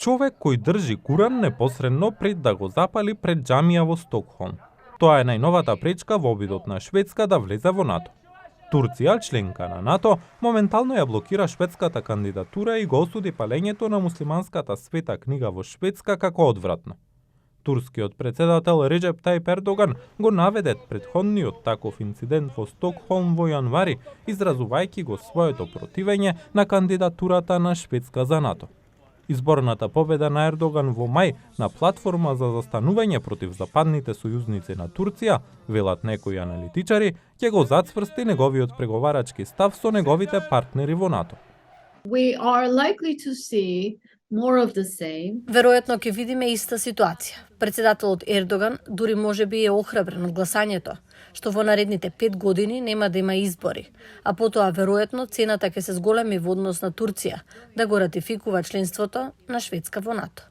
Човек кој држи Куран непосредно пред да го запали пред џамија во Стокхолм. Тоа е најновата пречка во обидот на Шведска да влезе во НАТО. Турција, членка на НАТО, моментално ја блокира шведската кандидатура и го осуди палењето на муслиманската света книга во Шведска како одвратно. Турскиот председател Реджеп Тајип Ердоган го наведе претходниот таков инцидент во Стокхолм во јанвари, изразувајќи го своето противење на кандидатурата на Шведска за НАТО. Изборната победа на Ердоган во мај на платформа за застанување против западните сојузници на Турција, велат некои аналитичари, ќе го зацврсти неговиот преговарачки став со неговите партнери во НАТО. We are likely to see more of the same. Веројатно ќе видиме иста ситуација. Председателот Ердоган дури можеби е охрабрен од гласањето, што во наредните 5 години нема да има избори, а потоа веројатно цената ќе се зголеми во однос на Турција да го ратификува членството на Шведска во НАТО.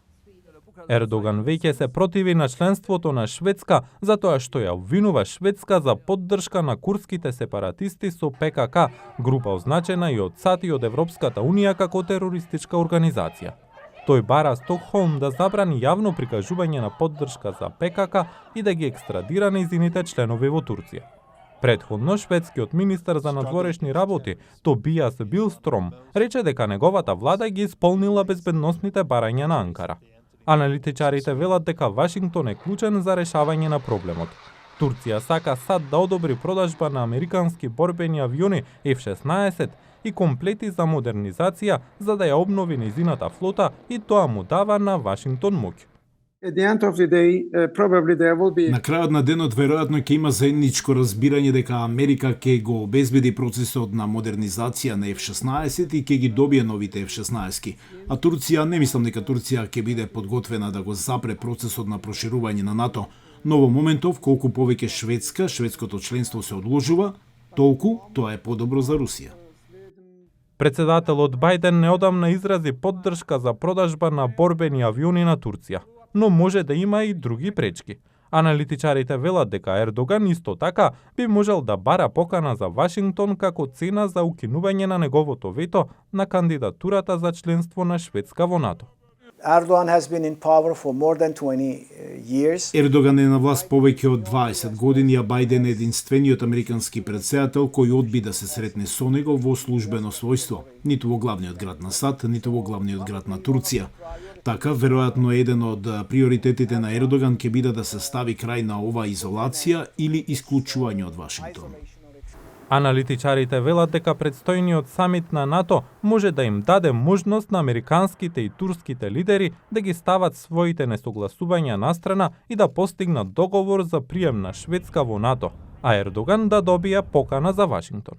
Ердоган веќе се противи на членството на Шведска затоа што ја обвинува Шведска за поддршка на курдските сепаратисти со ПКК, група означена и од САД и од Европската унија како терористичка организација. Тој бара Стокхолм да забрани јавно прикажување на поддршка за ПКК и да ги екстрадира нејзините членови во Турција. Претходно, шведскиот министер за надворешни работи, Тобиас Билстром, рече дека неговата влада ги исполнила безбедносните барања на Анкара. Аналитичарите велат дека Вашингтон е клучен за решавање на проблемот. Турција сака САД да одобри продажба на американски борбени авиони F-16 и комплети за модернизација за да ја обнови нејзината флота и тоа му дава на Вашингтон моќ. На крајот на денот веројатно ќе има заедничко разбирање дека Америка ќе го обезбеди процесот на модернизација на F-16 и ќе ги добие новите F-16. А Турција, не мислам дека Турција ќе биде подготвена да го запре процесот на проширување на НАТО, но во моментов колку повеќе шведското членство се одложува, толку тоа е подобро за Русија. Председателот Бајден неодамна изрази поддршка за продажба на борбени авиони на Турција, но може да има и други пречки. Аналитичарите велат дека Ердоган исто така би можел да бара покана за Вашингтон како цена за укинување на неговото вето на кандидатурата за членство на Шведска во НАТО. Ердоган е на власт повеќе од 20 години, а Бајден е единствениот американски председател кој одби да се сретне со него во службено својство, ниту во главниот град на САД, ниту во главниот град на Турција. Така, веројатно еден од приоритетите на Ердоган ќе биде да се стави крај на оваа изолација или исклучување од Вашингтон. Аналитичарите велат дека предстојниот самит на НАТО може да им даде можност на американските и турските лидери да ги стават своите несогласувања настрана и да постигнат договор за прием на Шведска во НАТО, а Ердоган да добија покана за Вашингтон.